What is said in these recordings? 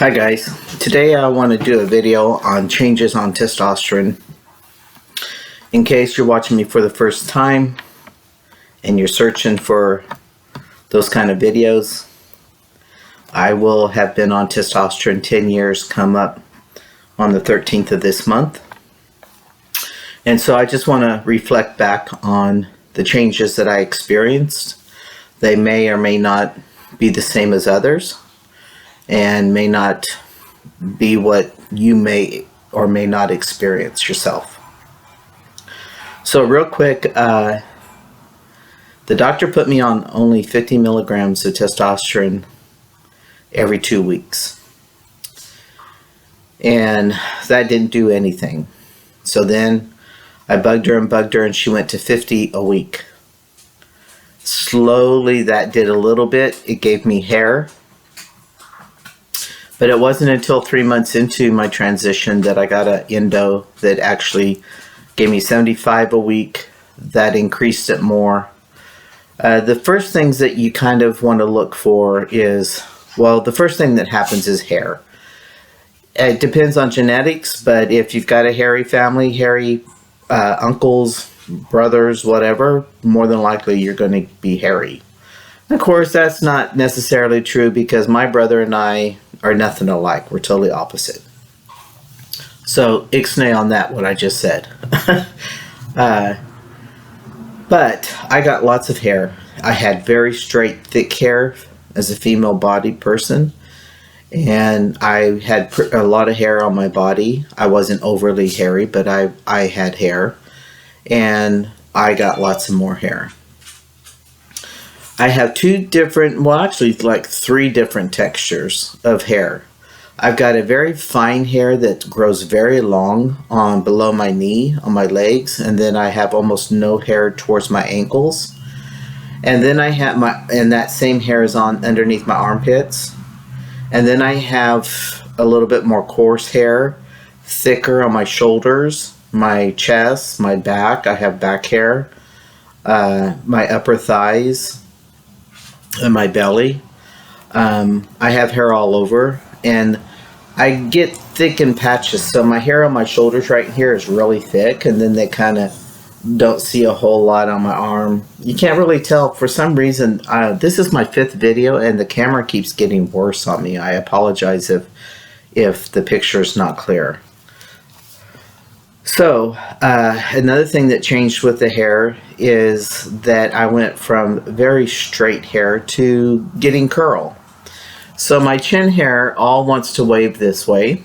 Hi guys, today I want to do a video on changes on testosterone. In case you're watching me for the first time and you're searching for those kind of videos, I will have been on testosterone 10 years come up on the 13th of this month. And so I just want to reflect back on the changes that I experienced. They may or may not be the same as others, and may not be what you may or may not experience yourself. So real quick, the doctor put me on only 50 milligrams of testosterone every 2 weeks. And that didn't do anything. So then I bugged her and she went to 50 a week. Slowly that did a little bit. It gave me hair. But it wasn't until 3 months into my transition that I got an endo that actually gave me 75 a week. That increased it more. The first things that you kind of want to look for is, well, the first thing that happens is hair. It depends on genetics, but if you've got a hairy family, hairy uncles, brothers, whatever, more than likely you're going to be hairy. Of course, that's not necessarily true because my brother and I are nothing alike. We're totally opposite. So, ixnay on that, what I just said. But I got lots of hair. I had very straight, thick hair as a female-bodied person. And I had a lot of hair on my body. I wasn't overly hairy, but I had hair. And I got lots of more hair. I have three different textures of hair. I've got a very fine hair that grows very long on below my knee, on my legs, and then I have almost no hair towards my ankles. And then I have that same hair is on underneath my armpits. And then I have a little bit more coarse hair, thicker on my shoulders, my chest, my back. I have back hair, my upper thighs, and my belly. I have hair all over, and I get thick in patches. So my hair on my shoulders right here is really thick, and then they kind of don't see a whole lot on my arm. You can't really tell. For some reason, this is my 5th video, and the camera keeps getting worse on me. I apologize if the picture is not clear. So, another thing that changed with the hair is that I went from very straight hair to getting curl. So my chin hair all wants to wave this way.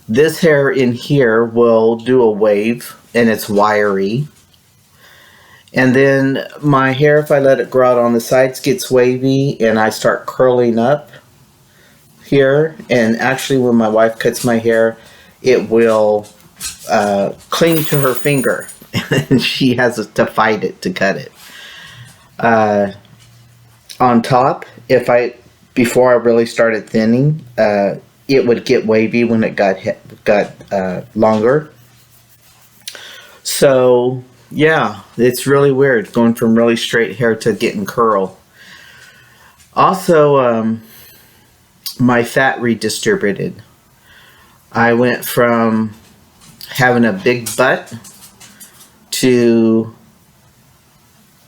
This hair in here will do a wave, and it's wiry. And then my hair, if I let it grow out on the sides, gets wavy, and I start curling up here. And actually, when my wife cuts my hair, it will cling to her finger, and she has to fight it to cut it. On top, before I really started thinning, it would get wavy when it got longer. So yeah, it's really weird going from really straight hair to getting curl. Also, my fat redistributed. I went from having a big butt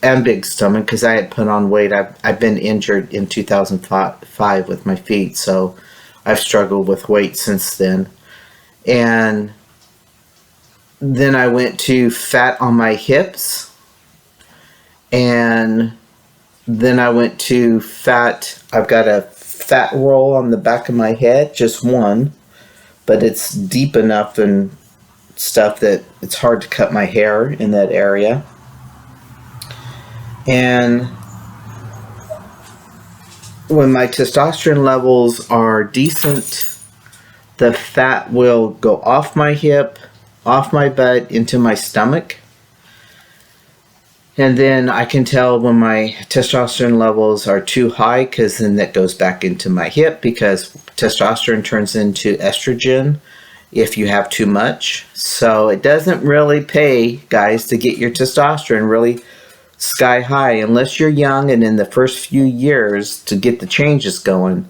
and big stomach because I had put on weight. I've been injured in 2005 with my feet, so I've struggled with weight since then. And then I went to fat on my hips, and then I went to fat. I've got a fat roll on the back of my head, just one, but it's deep enough and stuff that it's hard to cut my hair in that area. And when my testosterone levels are decent, the fat will go off my hip, off my butt, into my stomach. And then I can tell when my testosterone levels are too high, because then that goes back into my hip, because testosterone turns into estrogen if you have too much. So it doesn't really pay, guys, to get your testosterone really sky high unless you're young and in the first few years to get the changes going.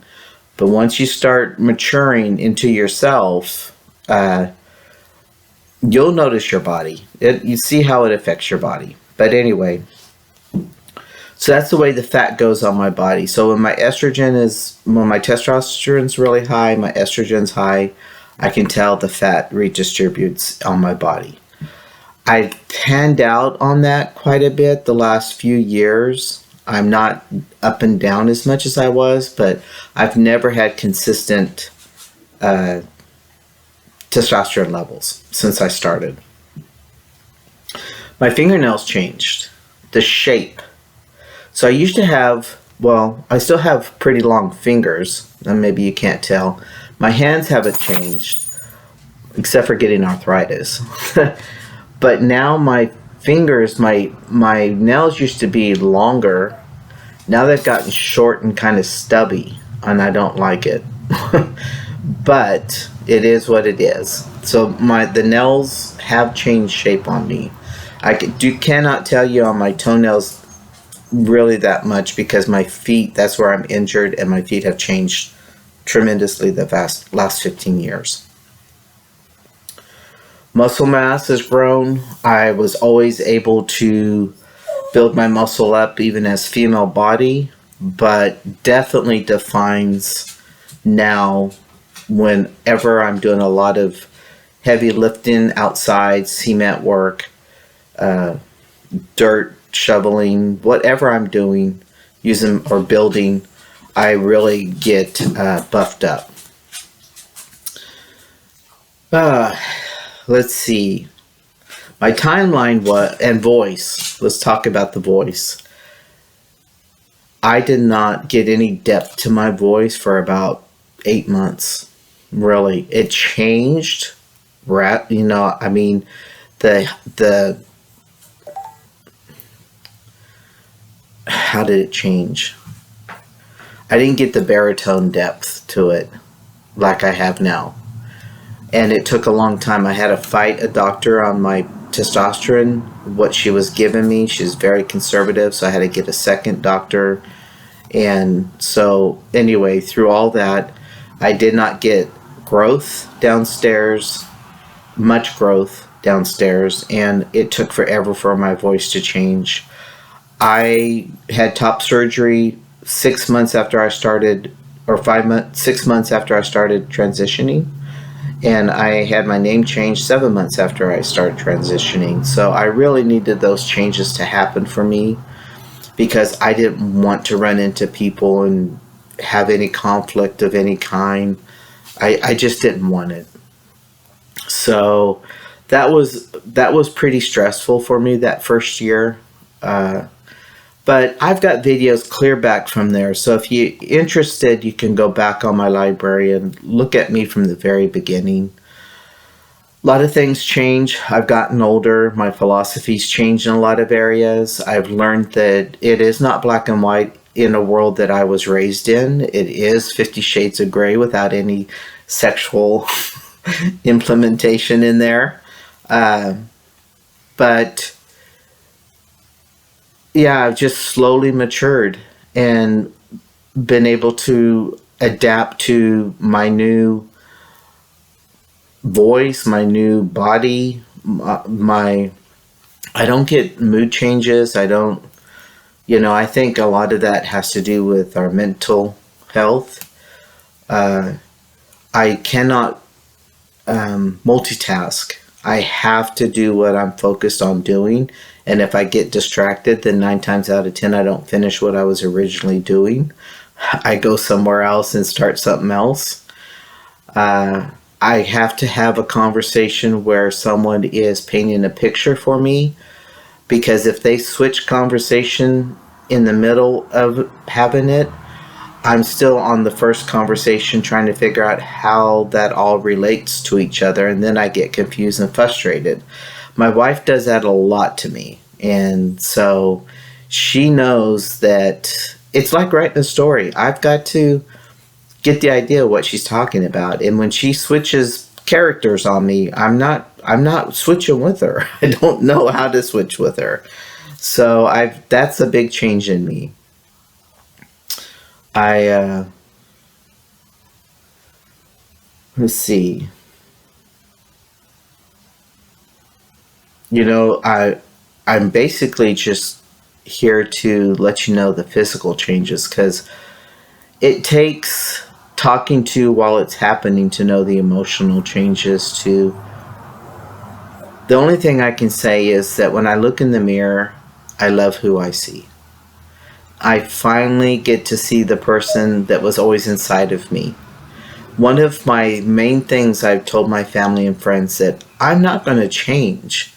But once you start maturing into yourself, you'll notice your body. You see how it affects your body. But anyway, so that's the way the fat goes on my body. So when my testosterone's really high, my estrogen's high, I can tell the fat redistributes on my body. I've panned out on that quite a bit the last few years. I'm not up and down as much as I was, but I've never had consistent testosterone levels since I started. My fingernails changed. The shape. So I used to have, well, I still have pretty long fingers, and maybe you can't tell. My hands haven't changed, except for getting arthritis. But now my fingers, my nails used to be longer. Now they've gotten short and kind of stubby, and I don't like it. But it is what it is. So the nails have changed shape on me. I cannot tell you on my toenails really that much because my feet, that's where I'm injured, and my feet have changed tremendously the last 15 years. Muscle mass has grown. I was always able to build my muscle up even as female body, but definitely defines now whenever I'm doing a lot of heavy lifting outside, cement work, dirt shoveling, whatever I'm doing, using or building, I really get buffed up. Let's see. My timeline and voice. Let's talk about the voice. I did not get any depth to my voice for about 8 months. Really, it changed. I mean, the how did it change? I didn't get the baritone depth to it like I have now. And it took a long time. I had to fight a doctor on my testosterone, what she was giving me. She's very conservative, so I had to get a second doctor. And so anyway, through all that, I did not get growth downstairs, much growth downstairs, and it took forever for my voice to change. I had top surgery 6 months after I started, or 6 months after I started transitioning. And I had my name changed 7 months after I started transitioning. So I really needed those changes to happen for me because I didn't want to run into people and have any conflict of any kind. I just didn't want it. So that was pretty stressful for me that first year. But I've got videos clear back from there. So if you're interested, you can go back on my library and look at me from the very beginning. A lot of things change. I've gotten older. My philosophy's changed in a lot of areas. I've learned that it is not black and white in a world that I was raised in. It is 50 Shades of Gray without any sexual implementation in there. But yeah, I've just slowly matured and been able to adapt to my new voice, my new body, I don't get mood changes. I think a lot of that has to do with our mental health. I cannot multitask. I have to do what I'm focused on doing. And if I get distracted, then 9 times out of 10, I don't finish what I was originally doing. I go somewhere else and start something else. I have to have a conversation where someone is painting a picture for me, because if they switch conversation in the middle of having it, I'm still on the first conversation trying to figure out how that all relates to each other, and then I get confused and frustrated. My wife does that a lot to me, and so she knows that it's like writing a story. I've got to get the idea of what she's talking about, and when she switches characters on me, I'm not switching with her. I don't know how to switch with her. So that's a big change in me. Let's see. You know, I'm basically just here to let you know the physical changes because it takes talking to while it's happening to know the emotional changes too. The only thing I can say is that when I look in the mirror, I love who I see. I finally get to see the person that was always inside of me. One of my main things I've told my family and friends that I'm not going to change.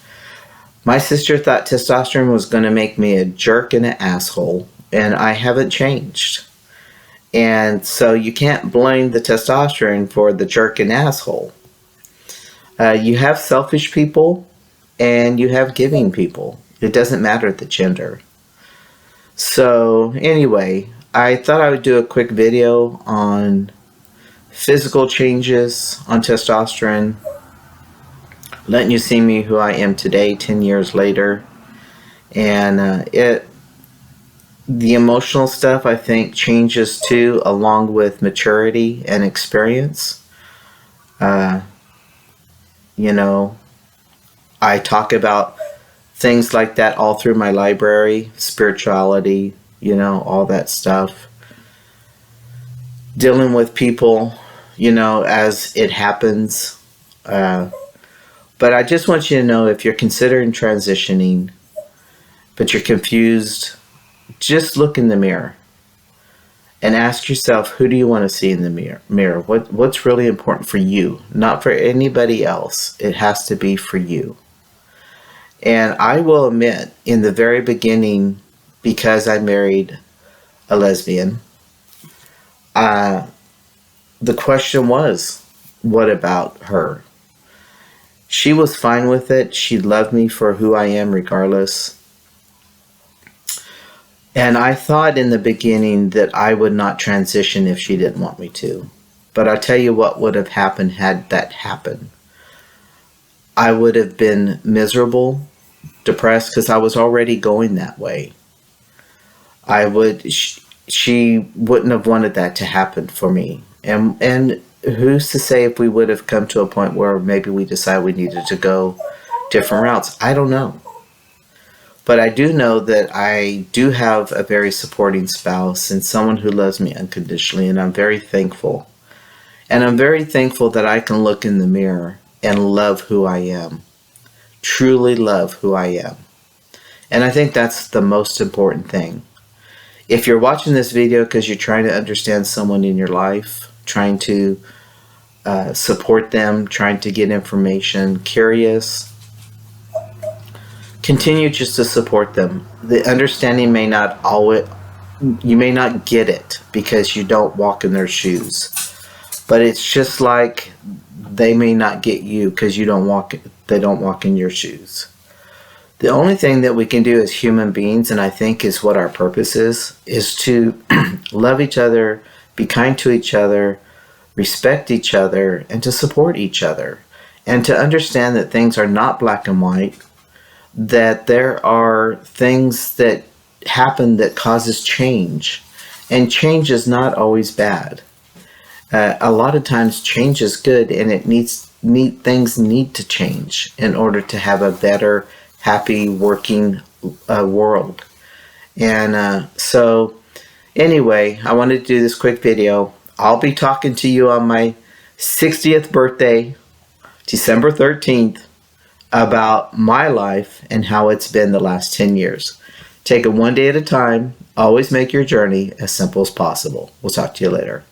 My sister thought testosterone was going to make me a jerk and an asshole, and I haven't changed. And so you can't blame the testosterone for the jerk and asshole. You have selfish people and you have giving people. It doesn't matter the gender. So anyway, I thought I would do a quick video on physical changes on testosterone, letting you see me who I am today, 10 years later. And the emotional stuff, I think, changes too, along with maturity and experience. Uh, you know, I talk about things like that all through my library, spirituality, all that stuff. Dealing with people, as it happens. But I just want you to know, if you're considering transitioning, but you're confused, just look in the mirror and ask yourself, who do you want to see in the mirror? What's really important for you, not for anybody else. It has to be for you. And I will admit, in the very beginning, because I married a lesbian, the question was, what about her? She was fine with it. She loved me for who I am regardless. And I thought in the beginning that I would not transition if she didn't want me to. But I'll tell you what would have happened had that happened. I would have been miserable, depressed, because I was already going that way. She wouldn't have wanted that to happen for me. And who's to say if we would have come to a point where maybe we decided we needed to go different routes? I don't know. But I do know that I do have a very supporting spouse and someone who loves me unconditionally, and I'm very thankful. And I'm very thankful that I can look in the mirror and love who I am. Truly love who I am. And I think that's the most important thing. If you're watching this video because you're trying to understand someone in your life, trying to support them, trying to get information, curious, continue just to support them. The understanding may not always, you may not get it because you don't walk in their shoes. But it's just like they may not get you because they don't walk in your shoes. The only thing that we can do as human beings, and I think is what our purpose is to love each other, be kind to each other, respect each other, and to support each other. And to understand that things are not black and white, that there are things that happen that causes change. And change is not always bad. A lot of times change is good, and things need to change in order to have a better, happy, working world. And so anyway, I wanted to do this quick video. I'll be talking to you on my 60th birthday, December 13th, about my life and how it's been the last 10 years. Take it one day at a time. Always make your journey as simple as possible. We'll talk to you later.